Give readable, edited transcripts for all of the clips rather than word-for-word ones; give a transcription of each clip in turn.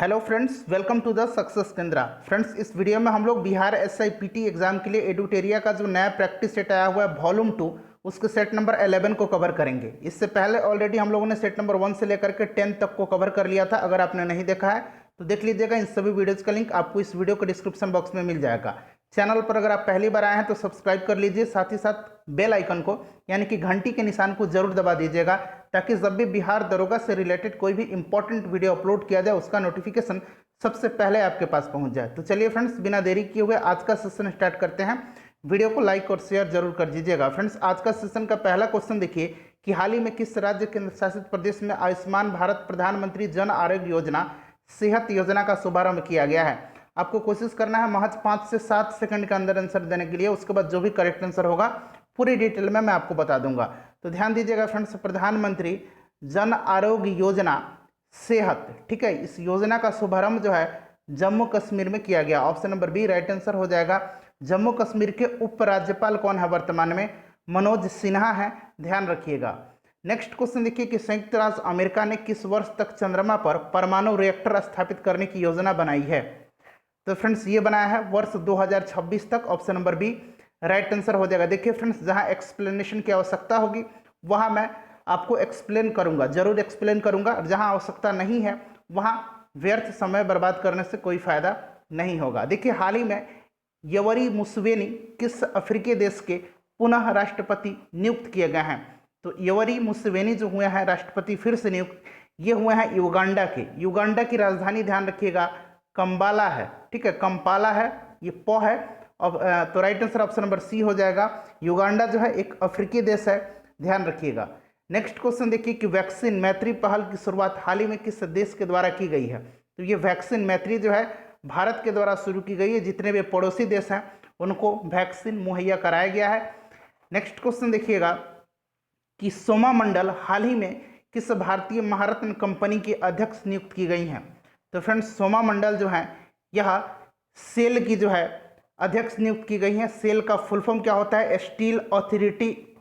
Hello friends, welcome to the success Kendra. Friends, इस video में हम लोग बिहार SIPT एग्जाम के लिए एडुटेरिया का जो नया प्रैक्टिस सेट आया हुआ है वॉल्यूम 2, उसके सेट नंबर 11 को कवर करेंगे। इससे पहले ऑलरेडी हम लोगों ने सेट नंबर 1 से लेकर के 10 तक को कवर कर लिया था। अगर आपने नहीं देखा है तो देख लीजिएगा। इन सभी वीडियोज़ का लिंक आपको इस वीडियो के डिस्क्रिप्शन बॉक्स में मिल जाएगा। चैनल पर अगर आप पहली बार आए हैं तो सब्सक्राइब कर लीजिए, साथ ही साथ बेल आइकन को यानी कि घंटी के निशान को जरूर दबा दीजिएगा, ताकि जब भी बिहार दरोगा से रिलेटेड कोई भी इंपॉर्टेंट वीडियो अपलोड किया जाए उसका नोटिफिकेशन सबसे पहले आपके पास पहुंच जाए। तो चलिए फ्रेंड्स, बिना देरी किए हुए आज का सेशन स्टार्ट करते हैं। वीडियो को लाइक और शेयर जरूर कर दीजिएगा। फ्रेंड्स, आज का सेशन का पहला क्वेश्चन देखिए कि हाल ही में किस राज्य केंद्र शासित प्रदेश में आयुष्मान भारत प्रधानमंत्री जन आरोग्य योजना सेहत योजना का शुभारंभ किया गया है। आपको कोशिश करना है महज 5 से 7 सेकंड के अंदर आंसर देने के लिए। उसके बाद जो भी करेक्ट आंसर होगा पूरी डिटेल में मैं आपको बता दूंगा। तो ध्यान दीजिएगा फ्रेंड्स, प्रधानमंत्री जन आरोग्य योजना सेहत, ठीक है, इस योजना का शुभारंभ जो है जम्मू कश्मीर में किया गया। Option number B right answer हो जाएगा। जम्मू कश्मीर के उपराज्यपाल कौन है वर्तमान में? मनोज सिन्हा है, ध्यान रखिएगा। नेक्स्ट क्वेश्चन देखिए कि संयुक्त राज्य अमेरिका ने किस वर्ष तक चंद्रमा पर परमाणु रिएक्टर स्थापित करने की योजना बनाई है? तो फ्रेंड्स, ये बनाया है वर्ष 2026 तक। Option number B right answer हो जाएगा। देखिए फ्रेंड्स, जहां एक्सप्लेनेशन की आवश्यकता होगी वहां मैं आपको एक्सप्लेन करूंगा, जरूर एक्सप्लेन करूंगा। और जहां आवश्यकता नहीं है वहां व्यर्थ समय बर्बाद करने से कोई फायदा नहीं होगा। देखिए, हाल ही में यवरी मुसेवेनी किस अफ्रीकी देश के पुनः राष्ट्रपति नियुक्त किए गए हैं? तो यवरी मुसेवेनी जो हुए हैं राष्ट्रपति फिर से नियुक्त, ये हुए हैं युगांडा के। युगांडा की राजधानी ध्यान रखिएगा कंपाला है, ठीक है, कंपाला है, ये पो है। अब तो right answer option number C हो जाएगा। युगांडा जो है एक अफ्रीकी देश है, ध्यान रखिएगा। नेक्स्ट क्वेश्चन देखिए कि वैक्सीन मैत्री पहल की शुरुआत हाल ही में किस देश के द्वारा की गई है? तो ये वैक्सीन मैत्री जो है भारत के द्वारा शुरू की गई है। जितने भी पड़ोसी देश हैं उनको वैक्सीन मुहैया कराया गया है। नेक्स्ट क्वेश्चन देखिएगा कि सोमा मंडल हाल ही में किस भारतीय महारत्न कंपनी की अध्यक्ष नियुक्त की गई हैं? तो फ्रेंड्स, सोमा मंडल जो है यह सेल की जो है अध्यक्ष नियुक्त की गई हैं। सेल का फुल फॉर्म क्या होता है? स्टील अथॉरिटी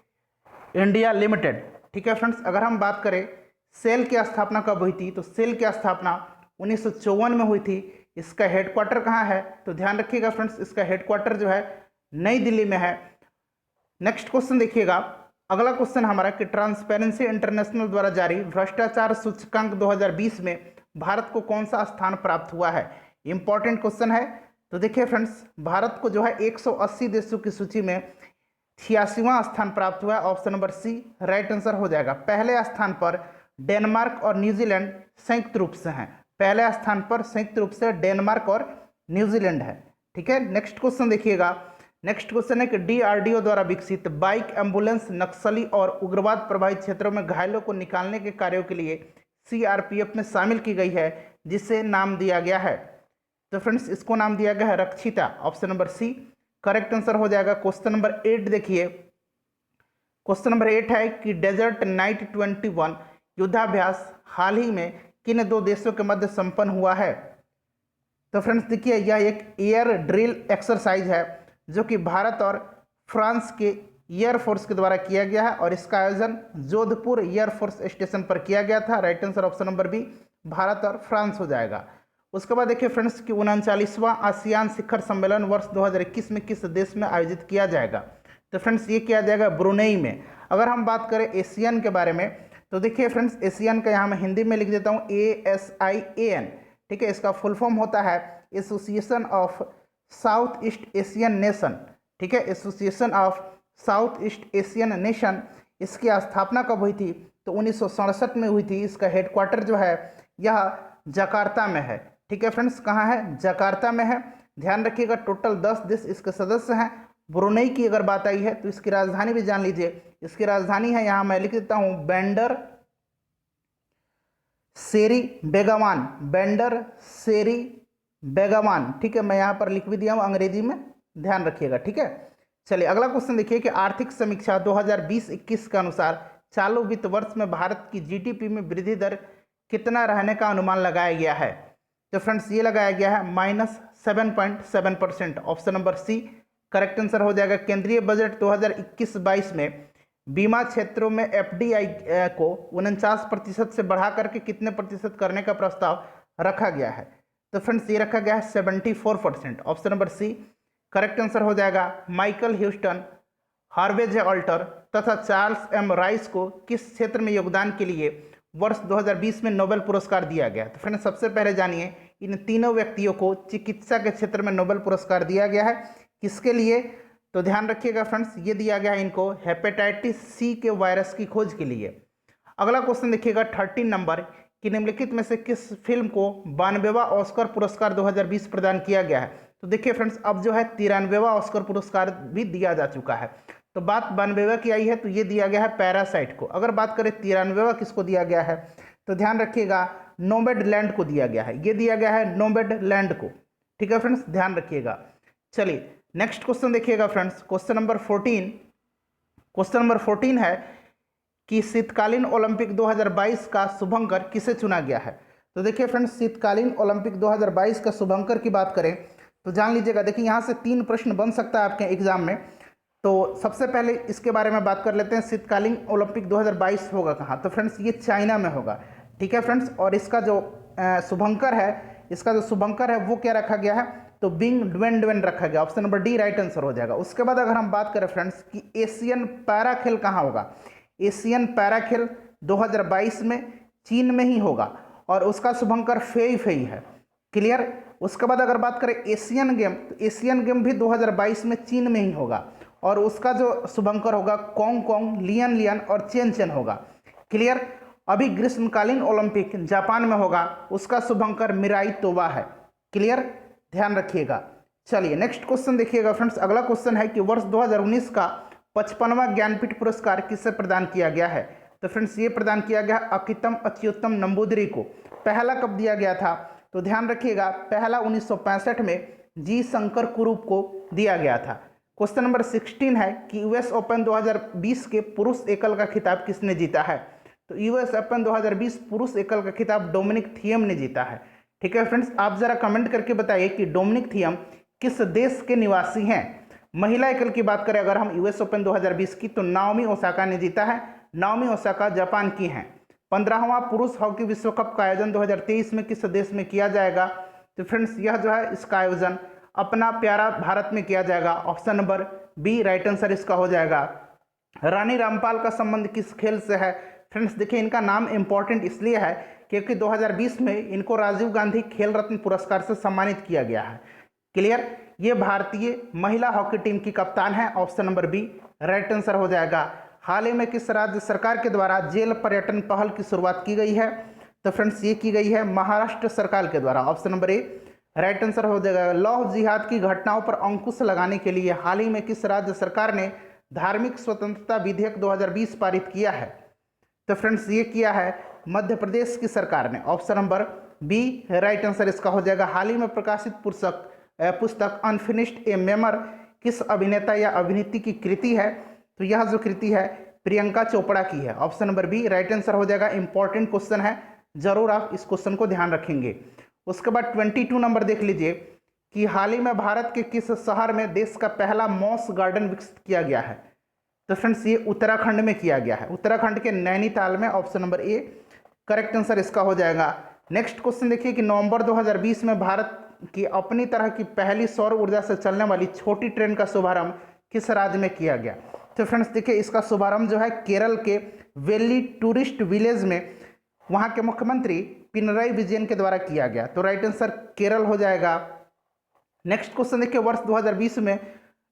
इंडिया लिमिटेड, ठीक है फ्रेंड्स। अगर हम बात करें सेल की स्थापना कब हुई थी, तो सेल की स्थापना 1954 में हुई थी। इसका हेडक्वार्टर कहाँ है? तो ध्यान रखिएगा फ्रेंड्स, इसका हेडक्वार्टर जो है नई दिल्ली में है। नेक्स्ट क्वेश्चन देखिएगा, अगला क्वेश्चन हमारा कि ट्रांसपेरेंसी इंटरनेशनल द्वारा जारी भ्रष्टाचार सूचकांक 2020 में भारत को कौन सा स्थान प्राप्त हुआ है? इंपॉर्टेंट क्वेश्चन है। तो देखिए फ्रेंड्स, भारत को जो है 180 देशों की सूची में 86वां स्थान प्राप्त हुआ है। Option number C right answer हो जाएगा। पहले स्थान पर डेनमार्क और न्यूजीलैंड संयुक्त रूप से हैं। पहले स्थान पर संयुक्त रूप से डेनमार्क और न्यूजीलैंड है, ठीक है। नेक्स्ट क्वेश्चन देखिएगा। नेक्स्ट क्वेश्चन है कि DRDO द्वारा विकसित बाइक एम्बुलेंस नक्सली और उग्रवाद प्रभावित क्षेत्रों में घायलों को निकालने के कार्यों के लिए CRPF में शामिल की गई है, जिसे नाम दिया गया है। तो फ्रेंड्स, इसको नाम दिया गया है Rakshita. Option number C correct answer हो जाएगा। क्वेश्चन नंबर 8 देखिए। क्वेश्चन नंबर 8 है कि डेजर्ट नाइट 21 युद्धाभ्यास हाल ही में किन दो देशों के मध्य संपन्न हुआ है? तो फ्रेंड्स देखिए, यह एक एयर ड्रिल एक्सरसाइज है जो कि भारत और फ्रांस के एयरफोर्स के द्वारा किया गया है, और इसका आयोजन जोधपुर एयरफोर्स स्टेशन पर किया गया था। Right answer option number B Bharat और फ्रांस हो जाएगा। उसके बाद देखिए फ्रेंड्स कि 39वां आसियान शिखर सम्मेलन वर्ष 2021 में किस देश में आयोजित किया जाएगा? तो फ्रेंड्स, ये किया जाएगा ब्रुनेई में। अगर हम बात करें एशियन के बारे में, तो देखिए फ्रेंड्स, एशियन का यहाँ मैं हिंदी में लिख देता हूँ ASIAN, ठीक है। इसका फुल फॉर्म होता है association of south east Asian nation, ठीक है, association of south east Asian nation. इसकी स्थापना कब हुई थी? तो 1967 में हुई थी। इसका हेडक्वार्टर जो है यह जकार्ता में है, ठीक है फ्रेंड्स। कहाँ है? जकार्ता में है, ध्यान रखिएगा। टोटल 10 देश इसके सदस्य हैं। ब्रुनेई की अगर बात आई है तो इसकी राजधानी भी जान लीजिए। इसकी राजधानी है, यहाँ मैं लिख देता हूँ, बेंडर सेरी बेगावान, बेंडर सेरी बेगावान, ठीक है। मैं यहाँ पर लिख भी दिया हूँ अंग्रेजी में, ध्यान रखिएगा, ठीक है। चलिए अगला क्वेश्चन देखिए कि आर्थिक समीक्षा 2020-21 के अनुसार चालू वित्त वर्ष में भारत की GDP में वृद्धि दर कितना रहने का अनुमान लगाया गया है? तो फ्रेंड्स, ये लगाया गया है -7.7%। Option number C correct answer हो जाएगा। केंद्रीय बजट 2021-22 में बीमा क्षेत्रों में FDI को 49% से बढ़ा करके कितने प्रतिशत करने का प्रस्ताव रखा गया है? तो फ्रेंड्स ये रखा गया है 74%। Option number C correct answer हो जाएगा। Michael Houston, Harvey J Alter तथा चार्ल्स एम राइस को किस क्षेत्र में योगदान के लिए वर्ष 2020 में नोबेल पुरस्कार दिया गया? तो फ्रेंड्स सबसे पहले जानिए इन तीनों व्यक्तियों को चिकित्सा के क्षेत्र में नोबेल पुरस्कार दिया गया है। किसके लिए? तो ध्यान रखिएगा फ्रेंड्स, ये दिया गया है इनको हेपेटाइटिस सी के वायरस की खोज के लिए। अगला क्वेश्चन देखिएगा 13 नंबर कि निम्नलिखित में से किस फिल्म को 92वां ऑस्कर पुरस्कार 2020 प्रदान किया गया है? तो देखिए फ्रेंड्स, अब जो है 93वां ऑस्कर पुरस्कार भी दिया जा चुका है। तो बात 92वां की आई है तो ये दिया गया है पैरासाइट को। अगर बात करें 93वां किसको दिया गया है, तो ध्यान रखिएगा नोमैडलैंड को दिया गया है। ये दिया गया है नोमैडलैंड को। ठीक है फ्रेंड्स, ध्यान रखिएगा। चलिए नेक्स्ट क्वेश्चन देखिएगा फ्रेंड्स, क्वेश्चन नंबर 14 है कि शीतकालीन ओलंपिक 2022 का शुभंकर किसे चुना गया है? तो देखिए फ्रेंड्स, शीतकालीन ओलंपिक 2022 का शुभंकर की बात करें तो जान लीजिएगा। देखिए यहाँ से 3 प्रश्न बन सकता है आपके एग्जाम में। तो सबसे पहले इसके बारे में बात कर लेते हैं, शीतकालीन ओलंपिक 2022 होगा कहाँ? तो फ्रेंड्स ये चाइना में होगा। ठीक है फ्रेंड्स, और इसका जो शुभंकर है वो क्या रखा गया है? तो बिंग ड्वेन रखा गया। Option number D right answer हो जाएगा। उसके बाद अगर हम बात करें फ्रेंड्स कि एशियन पैरा खेल कहाँ होगा? एशियन पैरा खेल 2022 में चीन में ही होगा और उसका शुभंकर फेई है। क्लियर? उसके बाद अगर बात करें एशियन गेम, तो एशियन गेम भी 2022 में चीन में ही होगा और उसका जो शुभंकर होगा कोंग लियन और चेन होगा। क्लियर? अभी ग्रीष्मकालीन ओलंपिक जापान में होगा, उसका शुभंकर मिराई तोबा है। क्लियर? ध्यान रखिएगा। चलिए नेक्स्ट क्वेश्चन देखिएगा फ्रेंड्स। अगला क्वेश्चन है कि वर्ष 2019 का 55वां ज्ञानपीठ पुरस्कार किसे प्रदान किया गया है? तो फ्रेंड्स ये प्रदान किया गया अकितम अच्युतम नंबूदरी को। पहला कब दिया गया था? तो ध्यान रखिएगा, पहला 1965 में जी शंकर कुरूप को दिया गया था। क्वेश्चन नंबर 16 है कि यूएस ओपन 2020 के पुरुष एकल का खिताब किसने जीता है? तो यूएस ओपन 2020 पुरुष एकल का खिताब डोमिनिक थियम ने जीता है। ठीक है फ्रेंड्स, आप जरा कमेंट करके बताइए कि डोमिनिक थियम किस देश के निवासी हैं। महिला एकल की बात करें अगर हम यूएस ओपन 2020 की, तो नाओमी ओसाका ने जीता है। नाओमी ओसाका जापान की हैं। 15वां पुरुष हॉकी विश्व कप का आयोजन 2023 में किस देश में किया जाएगा? तो फ्रेंड्स यह जो है इसका आयोजन अपना प्यारा भारत में किया जाएगा। Option number B right answer इसका हो जाएगा। रानी रामपाल का संबंध किस खेल से है? फ्रेंड्स देखिए इनका नाम इंपॉर्टेंट इसलिए है क्योंकि 2020 में इनको राजीव गांधी खेल रत्न पुरस्कार से सम्मानित किया गया है। क्लियर? ये भारतीय महिला हॉकी टीम की कप्तान है। Option number B right answer हो जाएगा। हाल ही में किस राज्य सरकार के द्वारा जेल पर्यटन पहल की शुरुआत की गई है? तो फ्रेंड्स ये की गई है महाराष्ट्र सरकार के द्वारा। ऑप्शन नंबर ए राइट आंसर हो जाएगा। लौह जिहाद की घटनाओं पर अंकुश लगाने के लिए हाल ही में किस राज्य सरकार ने धार्मिक स्वतंत्रता विधेयक 2020 पारित किया है? तो फ्रेंड्स ये किया है मध्य प्रदेश की सरकार ने। Option number B right answer इसका हो जाएगा। हाल ही में प्रकाशित पुस्तक अनफिनिश्ड ए मेमर किस अभिनेता या अभिनेत्री की कृति है? तो यह जो कृति है प्रियंका चोपड़ा की है। Option number B right answer हो जाएगा। इंपॉर्टेंट क्वेश्चन है, जरूर आप इस क्वेश्चन को ध्यान रखेंगे। उसके बाद 22 नंबर देख लीजिए कि हाल ही में भारत के किस शहर में देश का पहला मॉस गार्डन विकसित किया गया है? तो फ्रेंड्स ये उत्तराखंड में किया गया है, उत्तराखंड के नैनीताल में। Option number A correct answer इसका हो जाएगा। नेक्स्ट क्वेश्चन देखिए कि नवंबर 2020 में भारत की अपनी तरह की पहली सौर ऊर्जा से चलने वाली छोटी ट्रेन का शुभारंभ किस राज्य में किया गया? तो फ्रेंड्स देखिए इसका शुभारंभ जो है केरल के वेली टूरिस्ट विलेज में वहाँ के मुख्यमंत्री पिनराई विजयन के द्वारा किया गया। तो राइट आंसर केरल हो जाएगा। नेक्स्ट क्वेश्चन देखिए वर्ष 2020 में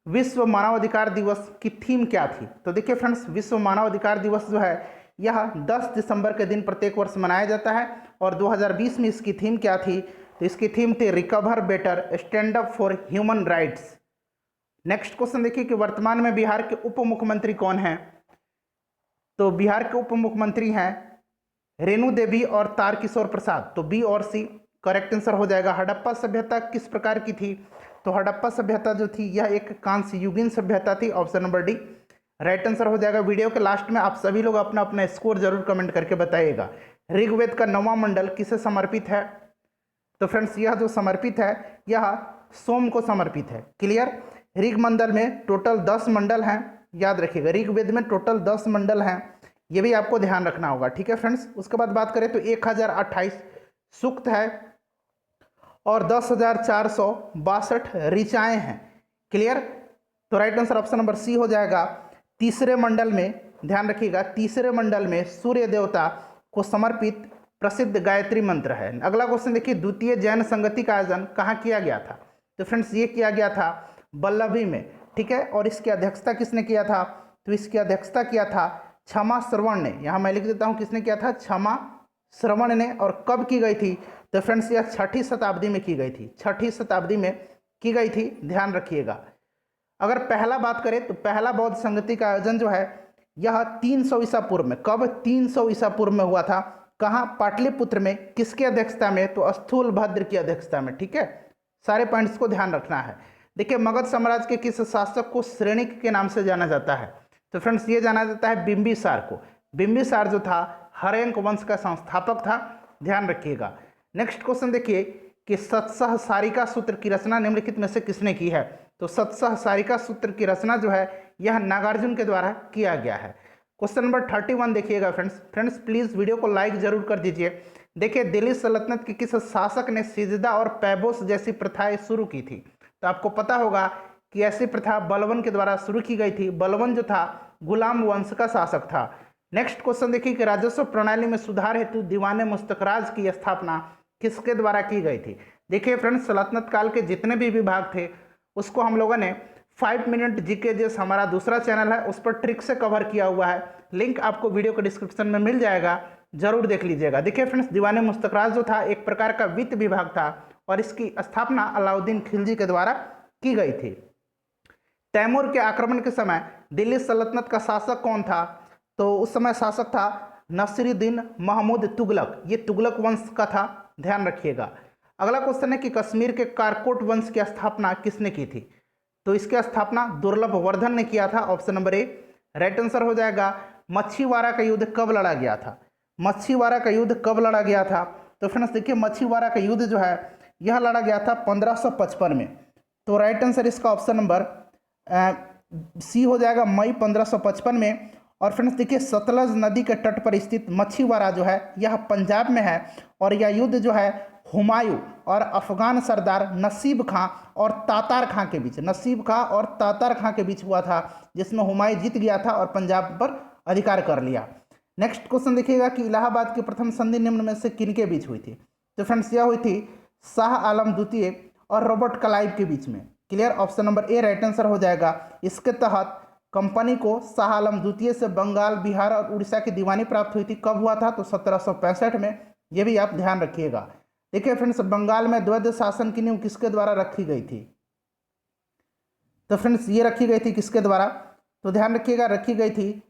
विश्व मानवाधिकार दिवस की थीम क्या थी? तो देखिए फ्रेंड्स विश्व मानवाधिकार दिवस जो है यह 10 दिसंबर के दिन प्रत्येक वर्ष मनाया जाता है और 2020 में इसकी थीम क्या थी? तो इसकी थीम थी recover better stand up for human rights. Next question देखिए कि वर्तमान में बिहार के उप मुख्यमंत्री कौन हैं? तो बिहार के उप मुख्यमंत्री हैं रेणु देवी और तारकिशोर प्रसाद। तो बी और सी करेक्ट आंसर हो जाएगा। हड़प्पा सभ्यता किस प्रकार की थी? तो हड़प्पा सभ्यता जो थी यह एक कांस्य युगीन सभ्यता थी। Option number D right answer हो जाएगा। वीडियो के लास्ट में आप सभी लोग अपना अपना स्कोर जरूर कमेंट करके बताइएगा। ऋग्वेद का 9वां मंडल किसे समर्पित है? तो फ्रेंड्स यह जो समर्पित है यह सोम को समर्पित है। क्लियर? ऋग मंडल में टोटल 10 मंडल हैं, याद रखिएगा। ऋग्वेद में टोटल 10 मंडल हैं, ये भी आपको ध्यान रखना होगा। ठीक है फ्रेंड्स? उसके बाद बात करें तो 1028 सूक्त है और 10,462 ऋचाएँ हैं। क्लियर। तो right answer option number C हो जाएगा। तीसरे मंडल में, ध्यान रखिएगा, तीसरे मंडल में सूर्य देवता को समर्पित प्रसिद्ध गायत्री मंत्र है। अगला क्वेश्चन देखिए, द्वितीय जैन संगति का आयोजन कहाँ किया गया था? तो फ्रेंड्स ये किया गया था वल्लभी में, ठीक है। और इसकी अध्यक्षता किसने किया था? तो इसकी अध्यक्षता किया था क्षमा श्रवण ने। यहाँ मैं लिख देता हूँ किसने किया था, क्षमा श्रवण ने। और कब की गई थी? तो फ्रेंड्स यह 6ठी शताब्दी में की गई थी, 6ठी शताब्दी में की गई थी, ध्यान रखिएगा। अगर पहला बात करें तो पहला बौद्ध संगति का आयोजन जो है यह 300 ईसा पूर्व में, कब? 300 ईसा पूर्व में हुआ था। कहाँ? पाटलिपुत्र में। किसकी अध्यक्षता में? तो स्थूलभद्र की अध्यक्षता में, ठीक है। सारे पॉइंट्स को ध्यान रखना है। देखिए, मगध साम्राज्य के किस शासक को श्रेणिक के नाम से जाना जाता है? तो फ्रेंड्स ये जाना जाता है बिंबिसार को। बिंबिसार जो था हर्यंक वंश का संस्थापक था, ध्यान रखिएगा। नेक्स्ट क्वेश्चन देखिए कि सतसहसारिका सूत्र की रचना निम्नलिखित में से किसने की है? तो सतसहसारिका सूत्र की रचना जो है यह नागार्जुन के द्वारा किया गया है। क्वेश्चन नंबर 31 देखिएगा फ्रेंड्स प्लीज वीडियो को लाइक जरूर कर दीजिए। देखिए, दिल्ली सल्तनत के किस शासक ने सिजदा और पैबोस जैसी प्रथाएं शुरू की थी? तो आपको पता होगा कि ऐसी प्रथा बलवन के द्वारा शुरू की गई थी। बलवन जो था गुलाम वंश का शासक था। नेक्स्ट क्वेश्चन देखिए कि राजस्व प्रणाली में सुधार हेतु दीवाने मुस्तकराज की स्थापना किसके द्वारा की गई थी? देखिए फ्रेंड्स, सल्तनत काल के जितने भी विभाग थे उसको हम लोगों ने 5 मिनट जीके जैसे हमारा दूसरा चैनल है उस पर ट्रिक से कवर किया हुआ है। लिंक आपको वीडियो के डिस्क्रिप्शन में मिल जाएगा, जरूर देख लीजिएगा। देखिए फ्रेंड्स, दीवाने मुस्तकराज जो था एक प्रकार का वित्त विभाग था और इसकी स्थापना अलाउद्दीन खिलजी के द्वारा की गई थी। तैमूर के आक्रमण के समय दिल्ली सल्तनत का शासक कौन था? तो उस समय शासक था नसीरुद्दीन महमूद तुगलक। ये तुगलक वंश का था, ध्यान रखिएगा। अगला क्वेश्चन है कि कश्मीर के कारकोट वंश की स्थापना किसने की थी? तो इसकी स्थापना दुर्लभ वर्धन ने किया था, ऑप्शन नंबर ए राइट आंसर हो जाएगा। मच्छीवाड़ा का युद्ध कब लड़ा गया था? मच्छीवाड़ा का युद्ध कब लड़ा गया था? तो फ्रेंड्स देखिए, मच्छीवाड़ा का युद्ध जो है यह लड़ा गया था 1555 में। तो राइट आंसर इसका ऑप्शन नंबर सी हो जाएगा, मई 1555 में। और फ्रेंड्स देखिए, सतलज नदी के तट पर स्थित मच्छीवाड़ा जो है यह पंजाब में है और यह युद्ध जो है हुमायूं और अफगान सरदार नसीब खां और तातार खां के बीच, नसीब खां और तातार खां के बीच हुआ था, जिसमें हुमायूं जीत गया था और पंजाब पर अधिकार कर लिया। नेक्स्ट क्वेश्चन देखिएगा कि इलाहाबाद की प्रथम संधि निम्न में से किनके बीच हुई थी? तो फ्रेंड्स यह हुई थी शाह आलम द्वितीय और रॉबर्ट क्लाइव के बीच में। क्लियर, ऑप्शन नंबर ए राइट आंसर हो जाएगा। इसके तहत कंपनी को शाह आलम द्वितीय से बंगाल, बिहार और उड़ीसा की दीवानी प्राप्त हुई थी। कब हुआ था? तो 1765 में। यह भी आप ध्यान रखिएगा। देखिए फ्रेंड्स, बंगाल में द्वैध शासन की नींव किसके द्वारा रखी गई थी? तो फ्रेंड्स ये रखी गई थी किसके द्वारा? तो ध्यान रखिएगा, रखी गई थी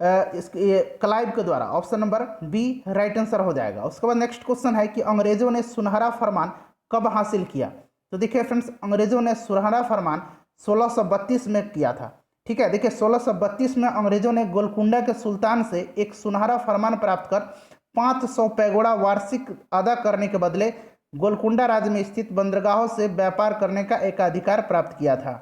क्लाइव के द्वारा। Option number B right answer हो जाएगा। उसके बाद नेक्स्ट क्वेश्चन है कि अंग्रेजों ने सुनहरा फरमान कब हासिल किया? तो देखिए फ्रेंड्स, अंग्रेजों ने सुनहरा फरमान 1632 में किया था। ठीक है, देखिए 1632 में अंग्रेजों ने गोलकुंडा के सुल्तान से एक सुनहरा फरमान प्राप्त कर 500 पैगोड़ा वार्षिक अदा करने के बदले गोलकुंडा राज्य में स्थित बंदरगाहों से व्यापार करने का एक अधिकार प्राप्त किया था।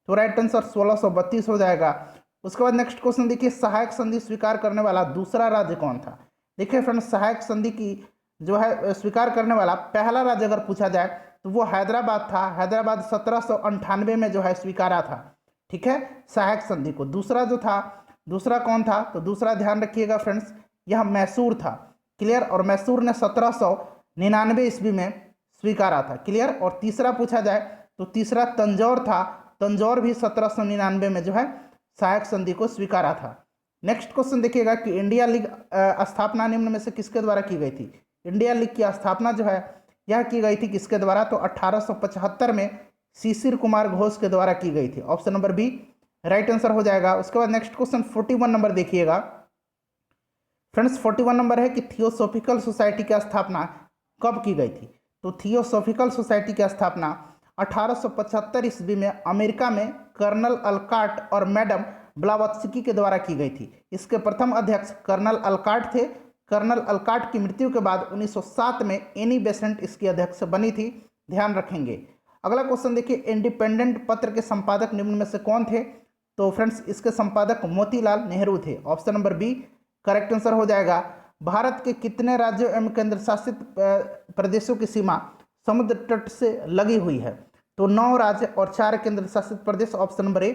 तो राइट आंसर 1632 हो जाएगा। उसके बाद नेक्स्ट क्वेश्चन देखिए, सहायक संधि स्वीकार करने वाला दूसरा राज्य कौन था? देखिए फ्रेंड्स, सहायक संधि की जो है स्वीकार करने वाला पहला राज्य अगर पूछा जाए तो वो हैदराबाद था। हैदराबाद 1798 में जो है स्वीकारा था, ठीक है, सहायक संधि को। दूसरा जो था, दूसरा कौन था? तो दूसरा ध्यान रखिएगा फ्रेंड्स, यह मैसूर था। क्लियर, और मैसूर ने 1799 ईस्वी में स्वीकारा था। क्लियर, और तीसरा पूछा जाए तो तीसरा तंजौर था। तंजौर भी 1799 में जो है सहायक संधि को स्वीकारा था। नेक्स्ट क्वेश्चन देखिएगा कि इंडिया लीग स्थापना निम्न में से किसके द्वारा की गई थी? इंडिया लीग की स्थापना जो है यह की गई थी किसके द्वारा? तो 1875 में शिशिर कुमार घोष के द्वारा की गई थी। Option number B right answer हो जाएगा। उसके बाद नेक्स्ट क्वेश्चन 41 नंबर देखिएगा फ्रेंड्स। 41 नंबर है कि थियोसॉफिकल सोसाइटी की स्थापना कब की गई थी? तो थियोसॉफिकल सोसाइटी की स्थापना 1875 ईस्वी में अमेरिका में कर्नल अलकाट और मैडम ब्लावत्स्की के द्वारा की गई थी। इसके प्रथम अध्यक्ष कर्नल अलकाट थे। कर्नल अलकाट की मृत्यु के बाद 1907 में एनी बेसेंट इसकी अध्यक्ष बनी थी, ध्यान रखेंगे। अगला क्वेश्चन देखिए, इंडिपेंडेंट पत्र के संपादक निम्न में से कौन थे? तो फ्रेंड्स इसके संपादक मोतीलाल नेहरू थे। Option number B correct answer हो जाएगा। भारत के कितने राज्यों एवं केंद्र शासित प्रदेशों की सीमा समुद्र तट से लगी हुई है। तो 9 राज्य और 4 केंद्र शासित प्रदेश, option number A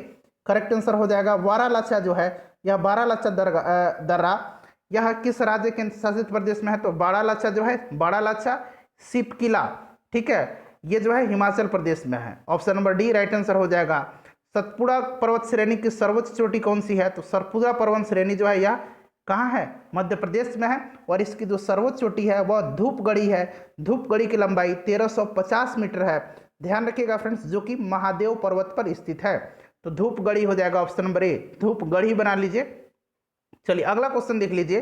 correct answer हो जाएगा। वारालाचा जो है यह वारालाचा दर्रा यह किस राज्य केंद्र शासित प्रदेश में है? तो वारालाचा जो है वारालाचा सिपकिला, ठीक है, ये जो है हिमाचल प्रदेश में है। Option number D right answer हो जाएगा। सतपुड़ा पर्वत श्रेणी की सर्वोच्च चोटी कौन सी है? तो सतपुड़ा पर्वत श्रेणी जो है यह कहाँ है? मध्य प्रदेश में है। और इसकी जो सर्वोच्च चोटी है वह धूपगढ़ी है। धूपगढ़ी की लंबाई 1350 मीटर है। ध्यान रखिएगा फ्रेंड्स, जो कि महादेव पर्वत पर स्थित है। तो धूपगढ़ी हो जाएगा ऑप्शन नंबर ए, धूपगढ़ी बना लीजिए। चलिए अगला क्वेश्चन देख लीजिए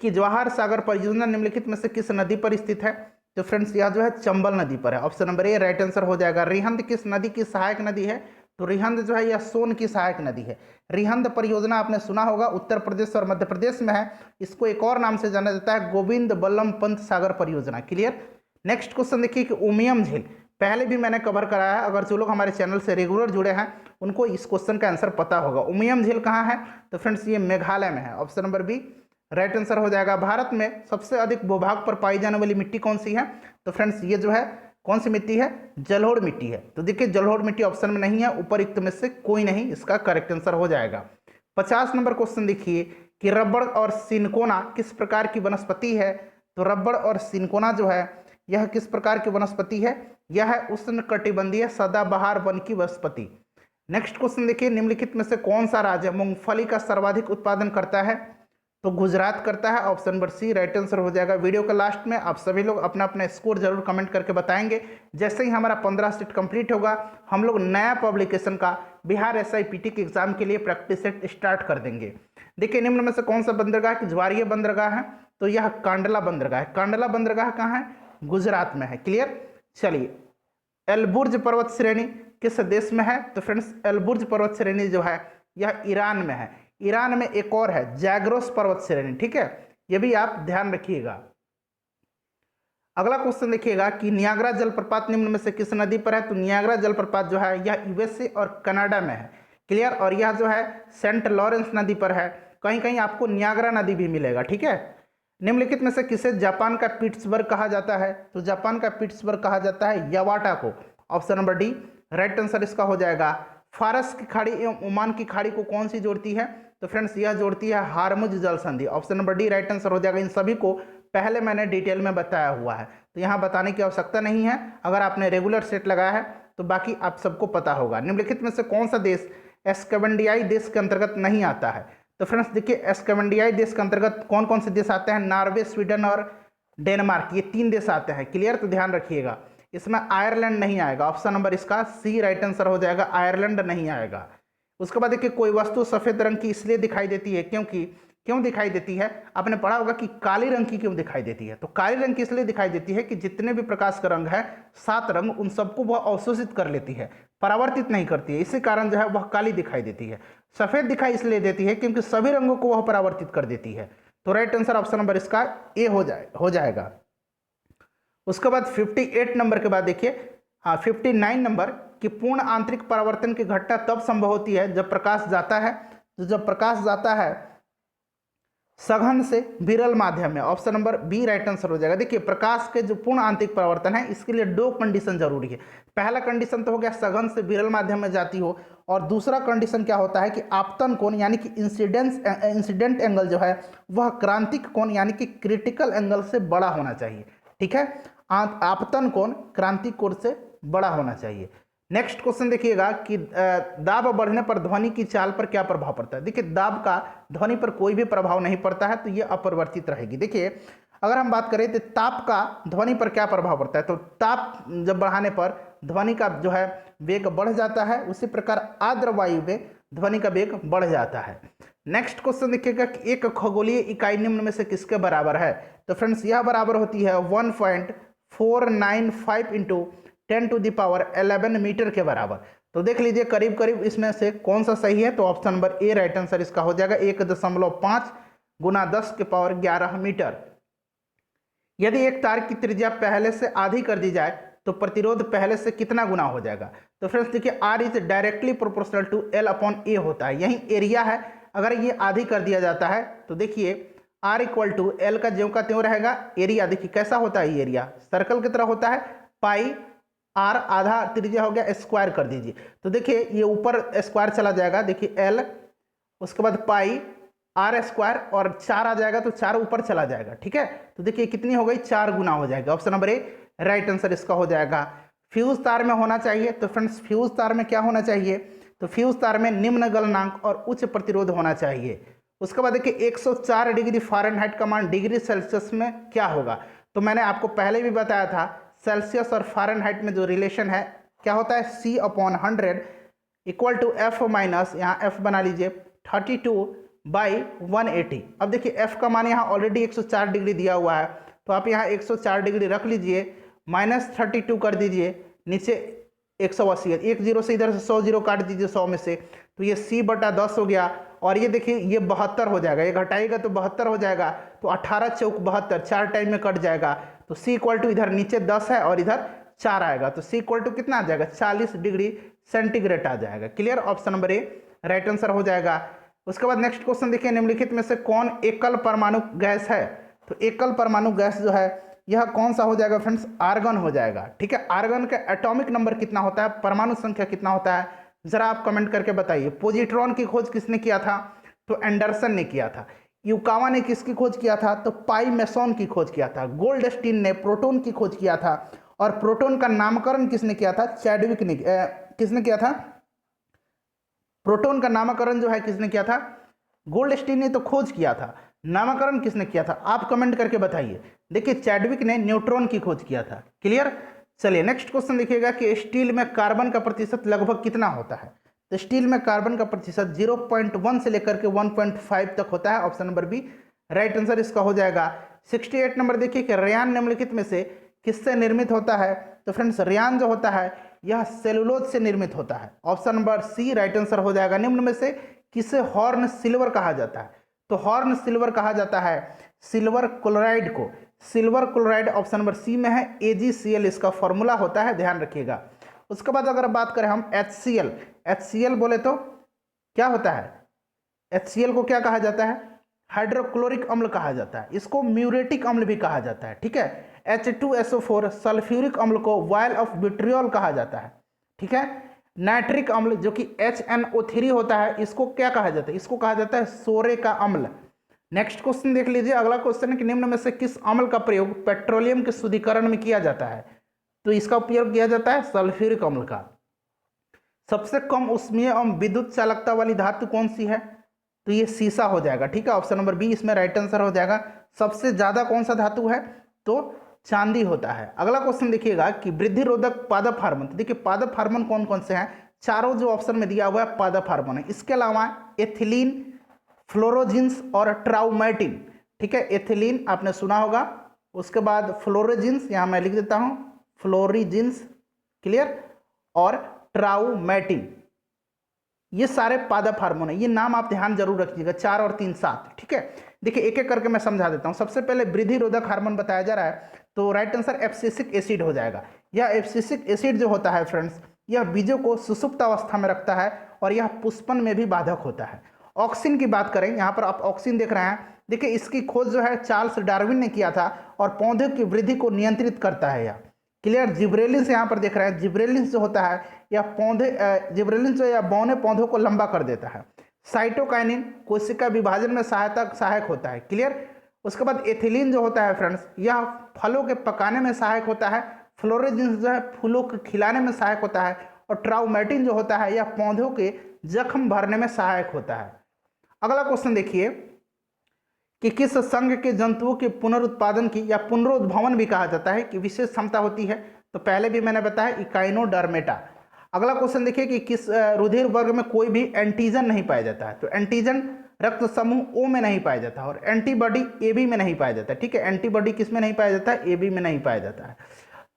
कि जवाहर सागर परियोजना निम्नलिखित में से किस नदी पर स्थित है? तो फ्रेंड्स यह जो है चंबल नदी पर है। ऑप्शन नंबर ए राइट आंसर हो जाएगा। रिहंद किस नदी की सहायक नदी है? तो रिहंद जो है यह सोन की सहायक नदी है। रिहंद परियोजना आपने सुना होगा, उत्तर प्रदेश और मध्य प्रदेश में है। इसको एक और नाम से जाना जाता है गोविंद बल्लभ पंत सागर परियोजना। क्लियर। नेक्स्ट क्वेश्चन देखिए कि उमियम झील, पहले भी मैंने कवर कराया है, अगर जो लोग हमारे चैनल से रेगुलर जुड़े हैं उनको इस क्वेश्चन का आंसर पता होगा। उमियम झील कहाँ है? तो फ्रेंड्स ये मेघालय में है। Option number B right answer हो जाएगा। भारत में सबसे अधिक भूभाग पर पाई जाने वाली मिट्टी कौन सी है? तो फ्रेंड्स ये जो है कौन सी मिट्टी है? जलोढ़ मिट्टी है। तो देखिए जलोढ़ मिट्टी ऑप्शन में नहीं है, उपरयुक्त में से कोई नहीं इसका करेक्ट आंसर हो जाएगा। 50 नंबर क्वेश्चन देखिए कि रबड़ और सिनकोना किस प्रकार की वनस्पति है? तो रबड़ और सिनकोना जो है यह किस प्रकार की वनस्पति है? यह है उष्णकटिबंधीय सदाबहार वन की वनस्पति। नेक्स्ट क्वेश्चन देखिए निम्नलिखित में से कौन सा राज्य मूंगफली का सर्वाधिक उत्पादन करता है? तो गुजरात करता है। Option number C right answer हो जाएगा। वीडियो के लास्ट में आप सभी लोग अपना अपना स्कोर जरूर कमेंट करके बताएंगे। जैसे ही हमारा 15 सेट कंप्लीट होगा हम लोग नया पब्लिकेशन का बिहार SIPT के एग्जाम के लिए प्रैक्टिस सेट स्टार्ट कर देंगे। देखिए निम्न में से कौन सा बंदरगाह कि ज्वारीय बंदरगाह है? तो यह कांडला बंदरगाह है। कांडला बंदरगाह कहाँ है? गुजरात में है। क्लियर। चलिए एलबुर्ज पर्वत श्रेणी किस देश में है? तो फ्रेंड्स एलबुर्ज पर्वत श्रेणी जो है यह ईरान में है। ईरान में एक और है जैग्रोस पर्वत श्रेणी, ठीक है, यह भी आप ध्यान रखिएगा। अगला क्वेश्चन देखिएगा कि नियाग्रा जलप्रपात निम्न में से किस नदी पर है? तो नियाग्रा जलप्रपात जो है यह USA और कनाडा में है। क्लियर। और यह जो है सेंट लॉरेंस नदी पर है। कहीं कहीं आपको नियाग्रा नदी भी मिलेगा, ठीक है। निम्नलिखित में से किसे जापान का पिट्सबर्ग कहा जाता है? तो जापान का पिट्सबर्ग कहा जाता है यावाटा को। Option number D right answer इसका हो जाएगा। फारस की खाड़ी एवं ओमान की खाड़ी को कौन सी जोड़ती है? तो फ्रेंड्स यह जोड़ती है हार्मुज जल संधि। Option number D right answer हो जाएगा। इन सभी को पहले मैंने डिटेल में बताया हुआ है, तो यहाँ बताने की आवश्यकता नहीं है। अगर आपने रेगुलर सेट लगाया है तो बाकी आप सबको पता होगा। निम्नलिखित में से कौन सा देश एस्कैवेंडियाई देश के अंतर्गत नहीं आता है? तो फ्रेंड्स देखिए एस्कैवेंडियाई देश के अंतर्गत कौन कौन से देश आते हैं? नॉर्वे, स्वीडन और डेनमार्क, ये 3 देश आते हैं। क्लियर। तो ध्यान रखिएगा इसमें आयरलैंड नहीं आएगा। ऑप्शन नंबर इसका सी राइट आंसर हो जाएगा। आयरलैंड नहीं आएगा। उसके बाद देखिए कोई वस्तु सफेद रंग की इसलिए दिखाई देती है क्योंकि क्यों दिखाई देती है? आपने पढ़ा होगा कि काली रंग की क्यों दिखाई देती है। तो काली रंग की इसलिए दिखाई देती है कि जितने भी प्रकाश का रंग है 7 रंग, उन सबको वह अवशोषित कर लेती है, परावर्तित नहीं करती है। इसी कारण जो है वह काली दिखाई देती है। सफेद दिखाई इसलिए देती है क्योंकि सभी रंगों को वह परावर्तित कर देती है। तो राइट आंसर ऑप्शन नंबर इसका ए हो जाएगा। उसके बाद 58 नंबर के बाद देखिए 59 नंबर कि पूर्ण आंतरिक परावर्तन की घटना तब संभव होती है जब प्रकाश जाता है। तो जब प्रकाश जाता है सघन से विरल माध्यम में। Option number B right answer हो जाएगा। देखिए प्रकाश के जो पूर्ण आंतरिक परावर्तन है इसके लिए 2 कंडीशन जरूरी है। पहला कंडीशन तो हो गया सघन से विरल माध्यम में जाती हो, और दूसरा कंडीशन क्या होता है कि आपतन कोण यानी कि इंसिडेंट एंगल जो है वह क्रांतिक कोण यानी कि क्रिटिकल एंगल से बड़ा होना चाहिए। ठीक है, आपतन कोण क्रांतिक कोण से बड़ा होना चाहिए। नेक्स्ट क्वेश्चन देखिएगा कि दाब बढ़ने पर ध्वनि की चाल पर क्या प्रभाव पड़ता है। देखिए दाब का ध्वनि पर कोई भी प्रभाव नहीं पड़ता है, तो ये अपरिवर्तित रहेगी। देखिए अगर हम बात करें तो ताप का ध्वनि पर क्या प्रभाव पड़ता है, तो ताप जब बढ़ाने पर ध्वनि का जो है वेग बढ़ जाता है, उसी प्रकार आर्द्र वायु में ध्वनि का वेग बढ़ जाता है। नेक्स्ट क्वेश्चन देखिएगा कि एक खगोलीय इकाई निम्न में से किसके बराबर है। तो फ्रेंड्स यह बराबर होती है 1.495 इंटू 10⁻11 मीटर के बराबर। तो देख लीजिए करीब करीब इसमें से कौन सा सही है, तो ऑप्शन नंबर ए राइट आंसर इसका हो जाएगा। 1.5 गुना 10⁻11 मीटर। यदि एक तार की त्रिज्या पहले से आधी कर दी जाए तो प्रतिरोध पहले से कितना गुना हो जाएगा। तो फ्रेंड्स देखिए R is directly proportional to L upon A होता है, यही एरिया है। अगर ये आधी कर दिया जाता है तो देखिए आर इक्वल टू एल का ज्यों का त्यों रहेगा, एरिया देखिए कैसा होता है, एरिया सर्कल की तरह होता है, पाई आर आधा त्रिज्या हो गया, स्क्वायर कर दीजिए। तो देखिए ये ऊपर स्क्वायर चला जाएगा, देखिए एल, उसके बाद पाई आर स्क्वायर और 4 आ जाएगा तो 4 ऊपर चला जाएगा। ठीक है, तो देखिए कितनी हो गई, 4 गुना हो जाएगा। ऑप्शन नंबर ए राइट आंसर इसका हो जाएगा। फ्यूज तार में होना चाहिए, तो फ्रेंड्स फ्यूज तार में क्या होना चाहिए, तो फ्यूज तार में निम्न गलनांक और उच्च प्रतिरोध होना चाहिए। उसके बाद देखिए 104 डिग्री फ़ारेनहाइट का मान डिग्री सेल्सियस में क्या होगा। तो मैंने आपको पहले भी बताया था सेल्सियस और फ़ारेनहाइट में जो रिलेशन है क्या होता है, C/100 equal to F minus, यहाँ F बना लीजिए 32/180। अब देखिए F का मान यहाँ ऑलरेडी 104 डिग्री दिया हुआ है, तो आप यहाँ 104 डिग्री रख लीजिए, -32 कर दीजिए, नीचे 180 है, एक जीरो से इधर से 100 जीरो काट दीजिए 100 में से, तो ये C/10 हो गया। और ये देखिए ये 72 हो जाएगा, ये घटाएगा तो 72 हो जाएगा, तो 18 चौक 72, 4 टाइम में कट जाएगा। तो C इक्वल टू इधर नीचे 10 है और इधर 4 आएगा, तो C इक्वल टू कितना आ जाएगा, 40 डिग्री सेंटीग्रेड आ जाएगा। क्लियर, ऑप्शन नंबर ए राइट आंसर हो जाएगा। उसके बाद नेक्स्ट क्वेश्चन देखिए, निम्नलिखित में से कौन एकल परमाणु गैस है। तो एकल परमाणु गैस जो है यह कौन सा हो जाएगा फ्रेंड्स, आर्गन हो जाएगा। ठीक है, आर्गन का एटॉमिक नंबर कितना होता है, परमाणु संख्या कितना होता है, जरा आप कमेंट करके बताइए। पॉजिट्रॉन की खोज किसने किया था, तो एंडरसन ने किया था। यूकावा ने किसकी खोज किया था, तो पाई मेसॉन की खोज किया था। गोल्डस्टीन ने प्रोटॉन की खोज किया था। और प्रोटॉन का नामकरण किसने किया था, चैडविक ने किसने किया था, प्रोटॉन का नामकरण जो है किसने किया था, गोल्डस्टीन ने तो खोज किया था, नामकरण किसने किया था, आप कमेंट करके बताइए। देखिए चैडविक ने न्यूट्रॉन की खोज किया था। क्लियर, चलिए नेक्स्ट क्वेश्चन देखिएगा कि स्टील में कार्बन का प्रतिशत लगभग कितना होता है। तो स्टील में कार्बन का प्रतिशत 0.1 से लेकर के 1.5 तक होता है। Option number B right answer इसका हो जाएगा। 68 नंबर देखिए कि रेयान निम्नलिखित में से किससे निर्मित होता है। तो फ्रेंड्स रेयान जो होता है यह सेलुलोज से निर्मित होता है। Option number C right answer हो जाएगा। निम्न में से किसे हॉर्न सिल्वर कहा जाता है। तो हॉर्न सिल्वर कहा जाता है सिल्वर क्लोराइड को। Silver chloride option number C में है, AgCl इसका फॉर्मूला होता है, ध्यान रखिएगा। उसके बाद अगर बात करें हम HCl बोले तो क्या होता है, HCl को क्या कहा जाता है, हाइड्रोक्लोरिक अम्ल कहा जाता है, इसको म्यूरेटिक अम्ल भी कहा जाता है। ठीक है, H2SO4 सल्फ्यूरिक अम्ल को वायल ऑफ विट्रियोल कहा जाता है। ठीक है, नाइट्रिक अम्ल जो कि HNO3 होता है इसको क्या कहा जाता है, इसको कहा जाता है सोरे का अम्ल। नेक्स्ट क्वेश्चन देख लीजिए, अगला क्वेश्चन है कि निम्न में से किस अम्ल का प्रयोग पेट्रोलियम के शुद्धिकरण में किया जाता है। तो इसका उपयोग किया जाता है सल्फ्यूरिक अम्ल का। सबसे कम ऊष्मीय एवं विद्युत चालकता वाली धातु कौन सी है, तो ये सीसा हो जाएगा। ठीक है, ऑप्शन नंबर बी इसमें राइट आंसर हो जाएगा। सबसे ज्यादा कौन सा धातु है, तो चांदी होता है। अगला क्वेश्चन देखिएगा कि वृद्धि रोधक पादप हार्मोन। तो देखिए पादप हार्मोन कौन कौन से हैं, चारों जो ऑप्शन में दिया हुआ है पादप हार्मोन है। इसके अलावा एथिलीन, फ्लोरोजिन्स और ट्राउमेटिन। ठीक है, एथिलीन आपने सुना होगा, उसके बाद फ्लोरोजिन्स, यहाँ मैं लिख देता हूँ फ्लोरिजिन्स, क्लियर, और ट्राउमेटिन, ये सारे पादप हार्मोन है। ये नाम आप ध्यान जरूर रखिएगा, 4 और 3 साथ। ठीक है, देखिए एक एक करके मैं समझा देता हूँ। सबसे पहले वृद्धि रोधक हार्मोन बताया जा रहा है, तो राइट आंसर एब्सिसिक एसिड हो जाएगा। यह एब्सिसिक एसिड जो होता है फ्रेंड्स, यह बीजों को सुसुप्त अवस्था में रखता है और यह पुष्पन में भी बाधक होता है। ऑक्सिन की बात करें, यहाँ पर आप ऑक्सिन देख रहे हैं, देखिए इसकी खोज जो है चार्ल्स डार्विन ने किया था और पौधों की वृद्धि को नियंत्रित करता है यह। क्लियर, जिब्रेलिन्स यहाँ पर देख रहे हैं, जिब्रेलिन्स जो होता है या पौधे, जिब्रेलिन्स जो या बौने पौधों को लंबा कर देता है। साइटोकाइनिन कोशिका विभाजन में सहायक होता है। क्लियर, उसके बाद एथिलीन जो होता है फ्रेंड्स, यह फलों के पकाने में सहायक होता है। फ्लोरोजिन्स जो है फूलों को खिलाने में सहायक होता है। और ट्राउमेटिन जो होता है यह पौधों के जख्म भरने में सहायक होता है। अगला क्वेश्चन देखिए कि किस संघ के जंतुओं के पुनरुत्पादन की या पुनरुद्भवन भी कहा जाता है कि विशेष क्षमता होती है। तो पहले भी मैंने बताया इकाइनोडर्मेटा। अगला क्वेश्चन देखिए कि किस रुधिर वर्ग में कोई भी एंटीजन नहीं पाया जाता है। तो एंटीजन रक्त समूह ओ में नहीं पाया जाता है और एंटीबॉडी AB में नहीं पाया जाता है। ठीक है, एंटीबॉडी किस में नहीं पाया जाता है, AB में नहीं पाया जाता है।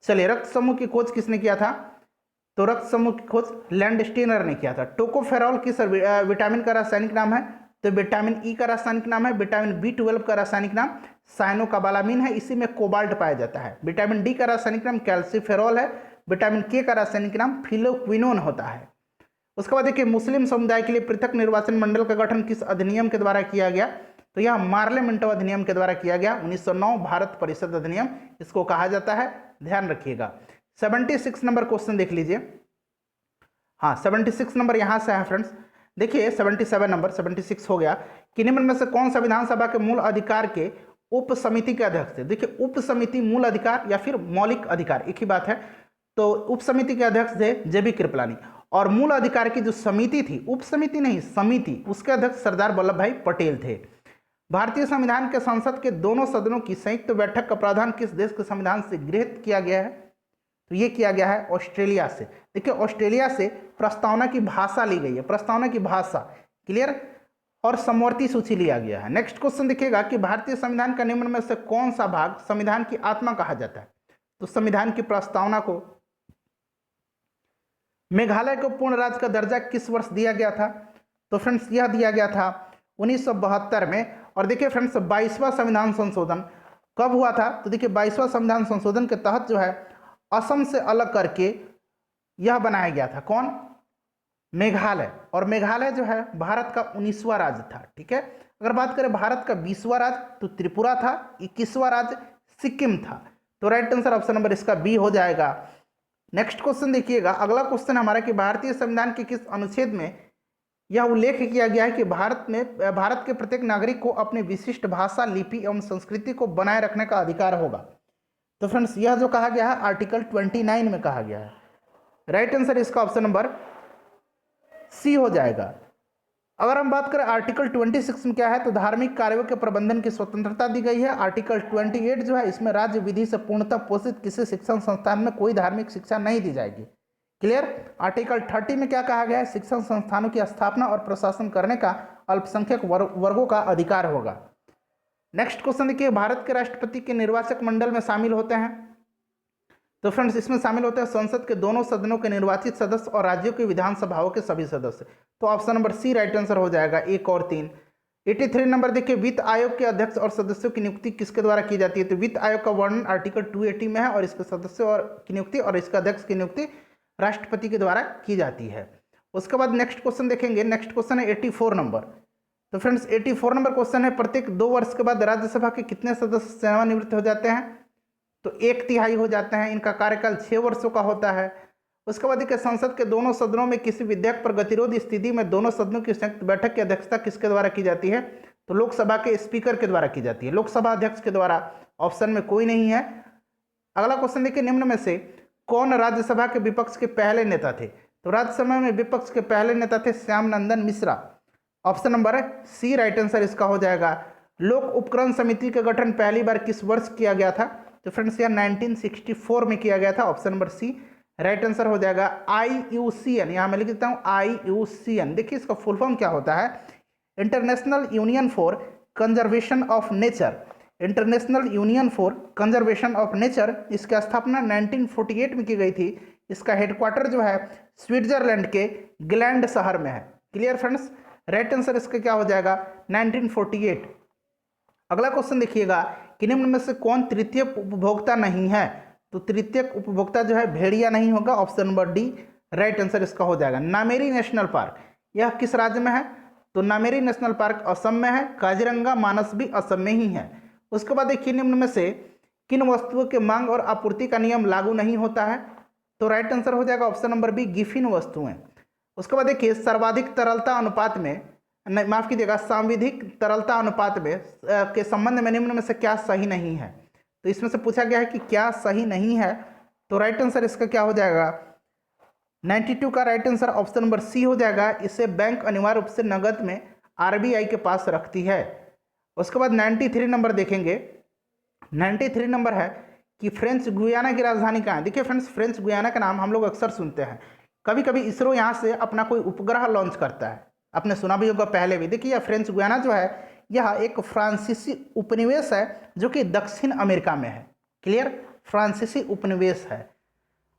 चलिए, रक्त समूह की खोज किसने किया था, तो रक्त समूह की खोज लैंडस्टीनर ने किया था। टोकोफेरॉल किस विटामिन का रासायनिक नाम है, तो विटामिन ई का रासायनिक नाम है। विटामिन B12 का रासायनिक नाम साइनोकोबालामिन है, इसी में कोबाल्ट पाया जाता है। विटामिन डी का रासायनिक नाम कैल्सिफेरॉल है। विटामिन के का रासायनिक नाम फिलोक्विनोन होता है। उसके बाद देखिए मुस्लिम समुदाय के लिए पृथक निर्वाचन मंडल का गठन किस अधिनियम के द्वारा किया गया, तो यह मार्ले मिंटो अधिनियम के द्वारा किया गया। 1909 भारत परिषद अधिनियम इसको कहा जाता है, ध्यान रखिएगा। 76 नंबर क्वेश्चन देख लीजिए। हाँ 76 नंबर यहाँ से है फ्रेंड्स। देखिए 77 नंबर 76 हो गया कि निम्न में से कौन सा विधानसभा के मूल अधिकार के उप समिति के अध्यक्ष थे। देखिए उप समिति मूल अधिकार या फिर मौलिक अधिकार एक ही बात है। तो उप समिति के अध्यक्ष थे जेबी कृपलानी और मूल अधिकार की जो समिति थी, उप समिति नहीं समिति, उसके अध्यक्ष सरदार वल्लभ भाई पटेल थे। भारतीय संविधान के संसद के दोनों सदनों की संयुक्त बैठक का प्रावधान किस देश के संविधान से गृहीत किया गया है? तो ये किया गया है ऑस्ट्रेलिया से। देखिए ऑस्ट्रेलिया से प्रस्तावना की भाषा ली गई है, प्रस्तावना की भाषा, क्लियर, और समवर्ती सूची लिया गया है। नेक्स्ट क्वेश्चन देखिएगा कि भारतीय संविधान का निम्न में से कौन सा भाग संविधान की आत्मा कहा जाता है? तो संविधान की प्रस्तावना को मेघालय को पूर्ण राज्य का दर्जा किस वर्ष दिया गया था? तो फ्रेंड्स यह दिया गया था 1972 में। और देखिए फ्रेंड्स 22वां संविधान संशोधन कब हुआ था? तो देखिए 22वां संविधान संशोधन के तहत जो है असम से अलग करके यह बनाया गया था। कौन? मेघालय। और मेघालय जो है भारत का 19वां राज्य था। ठीक है, अगर बात करें भारत का 20वां राज्य तो त्रिपुरा था, 21वां राज्य सिक्किम था। तो राइट आंसर ऑप्शन नंबर इसका बी हो जाएगा। नेक्स्ट क्वेश्चन देखिएगा, अगला क्वेश्चन हमारा कि भारतीय संविधान के किस अनुच्छेद में यह उल्लेख किया गया है कि भारत के प्रत्येक नागरिक को अपनी विशिष्ट भाषा, लिपि एवं संस्कृति को बनाए रखने का अधिकार होगा? तो फ्रेंड्स यह जो कहा गया है आर्टिकल 29 में कहा गया है। राइट आंसर इसका ऑप्शन नंबर सी हो जाएगा। अगर हम बात करें आर्टिकल 26 में क्या है, तो धार्मिक कार्यों के प्रबंधन की स्वतंत्रता दी गई है। आर्टिकल 28 जो है इसमें राज्य विधि से पूर्णतः पोषित किसी शिक्षण संस्थान में कोई धार्मिक शिक्षा नहीं दी जाएगी। क्लियर। आर्टिकल 30 में क्या कहा गया है? शिक्षण संस्थानों की स्थापना और प्रशासन करने का अल्पसंख्यक वर्गों का अधिकार होगा। नेक्स्ट क्वेश्चन देखिए, भारत के राष्ट्रपति के निर्वाचक मंडल में शामिल होते हैं? तो फ्रेंड्स इसमें शामिल होते हैं संसद के दोनों सदनों के निर्वाचित सदस्य और राज्यों की विधानसभाओं के सभी सदस्य। तो option number C right answer हो जाएगा, 1 और 3। 83 नंबर देखिए, वित्त आयोग के अध्यक्ष और सदस्यों की नियुक्ति किसके द्वारा की जाती है? तो वित्त आयोग का वर्णन आर्टिकल 280 में है और इसके सदस्यों और की नियुक्ति और इसके अध्यक्ष की नियुक्ति राष्ट्रपति के द्वारा की जाती है। उसके बाद नेक्स्ट क्वेश्चन देखेंगे। नेक्स्ट क्वेश्चन है 84 नंबर। तो फ्रेंड्स 84 नंबर क्वेश्चन है, प्रत्येक 2 वर्ष के बाद राज्यसभा के कितने सदस्य सेवानिवृत्त हो जाते हैं? तो 1/3 हो जाते हैं। इनका कार्यकाल 6 वर्षों का होता है। उसके बाद देखिए, संसद के दोनों सदनों में किसी विधेयक पर गतिरोध स्थिति में दोनों सदनों की संयुक्त बैठक की अध्यक्षता किसके द्वारा की जाती है? तो लोकसभा के स्पीकर के द्वारा की जाती है, लोकसभा अध्यक्ष के द्वारा। ऑप्शन में कोई नहीं है। अगला क्वेश्चन देखिए, निम्न में से कौन राज्यसभा के विपक्ष के पहले नेता थे? तो राज्यसभा में विपक्ष के पहले नेता थे Shyam Nandan Mishra. Option number C right answer इसका हो जाएगा। लोक उपकरण समिति का गठन पहली बार किस वर्ष किया गया था? तो फ्रेंड्स यह 1964 में किया गया था। Option number C right answer हो जाएगा। IUCN, यहाँ मैं लिख देता हूँ IUCN। देखिए इसका फुल फॉर्म क्या होता है? International union for conservation of nature. International union for conservation of nature, इसकी स्थापना 1948 में की गई थी। इसका हेडक्वार्टर जो है स्विट्जरलैंड के ग्लैंड शहर में है। क्लियर फ्रेंड्स, राइट आंसर इसका क्या हो जाएगा? 1948। अगला क्वेश्चन देखिएगा कि निम्न में से कौन तृतीय उपभोक्ता नहीं है? तो तृतीय उपभोक्ता जो है भेड़िया नहीं होगा। Option number D right answer इसका हो जाएगा। नामेरी नेशनल पार्क यह किस राज्य में है? तो नामेरी नेशनल पार्क असम में है। काजीरंगा मानस भी असम में ही है। उसके बाद देखिए, निम्न में से किन वस्तुओं के मांग और आपूर्ति का नियम लागू नहीं होता है? तो राइट आंसर हो जाएगा ऑप्शन नंबर बी गिफिन वस्तुएं। उसके बाद देखिए, सर्वाधिक तरलता अनुपात में, माफ कीजिएगा, सांविधिक तरलता अनुपात में के संबंध में निम्न में से क्या सही नहीं है? तो इसमें से पूछा गया है कि क्या सही नहीं है। तो राइट आंसर इसका क्या हो जाएगा? 92 का right answer option number C हो जाएगा। इसे बैंक अनिवार्य रूप से नगद में RBI के पास रखती है। उसके बाद 93 नंबर देखेंगे। 93 नंबर है कि फ्रेंच गुयाना की राजधानी कहाँ है? देखिए फ्रेंड्स, फ्रेंच गुयाना का नाम हम लोग अक्सर सुनते हैं। कभी कभी इसरो यहाँ से अपना कोई उपग्रह लॉन्च करता है, आपने सुना भी होगा पहले भी। देखिए यह फ्रेंच गुयाना जो है यह एक फ्रांसीसी उपनिवेश है जो कि दक्षिण अमेरिका में है। क्लियर, फ्रांसीसी उपनिवेश है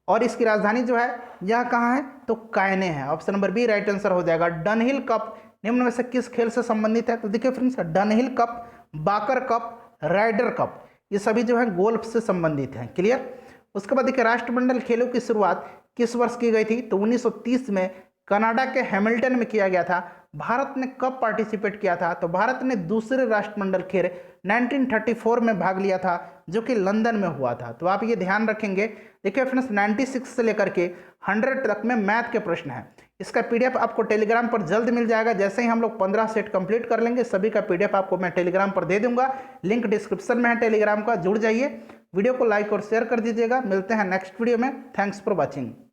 और इसकी राजधानी जो है यह कहाँ है? तो कायने है। Option number B right answer हो जाएगा। डनहिल कप निम्न में से किस खेल से संबंधित है? तो देखिए फ्रेंड्स, डनहिल कप, बाकर कप, राइडर कप, ये सभी जो है गोल्फ से संबंधित हैं। क्लियर। उसके बाद देखिए, राष्ट्रमंडल खेलों की शुरुआत किस वर्ष की गई थी? तो 1930 में कनाडा के हैमिल्टन में किया गया था। भारत ने कब पार्टिसिपेट किया था? तो भारत ने दूसरे राष्ट्रमंडल खेल 1934 में भाग लिया था, जो कि लंदन में हुआ था। तो आप ये ध्यान रखेंगे। देखिए फ्रेंड्स, 96 से लेकर के 100 तक में मैथ के प्रश्न हैं। इसका पीडीएफ आपको टेलीग्राम पर जल्द मिल जाएगा। जैसे ही हम लोग 15 सेट कंप्लीट कर लेंगे, सभी का पीडीएफ आपको मैं टेलीग्राम पर दे दूंगा। लिंक डिस्क्रिप्शन में है टेलीग्राम का, जुड़ जाइए। वीडियो को लाइक और शेयर कर दीजिएगा। मिलते हैं नेक्स्ट वीडियो में। Thanks for watching.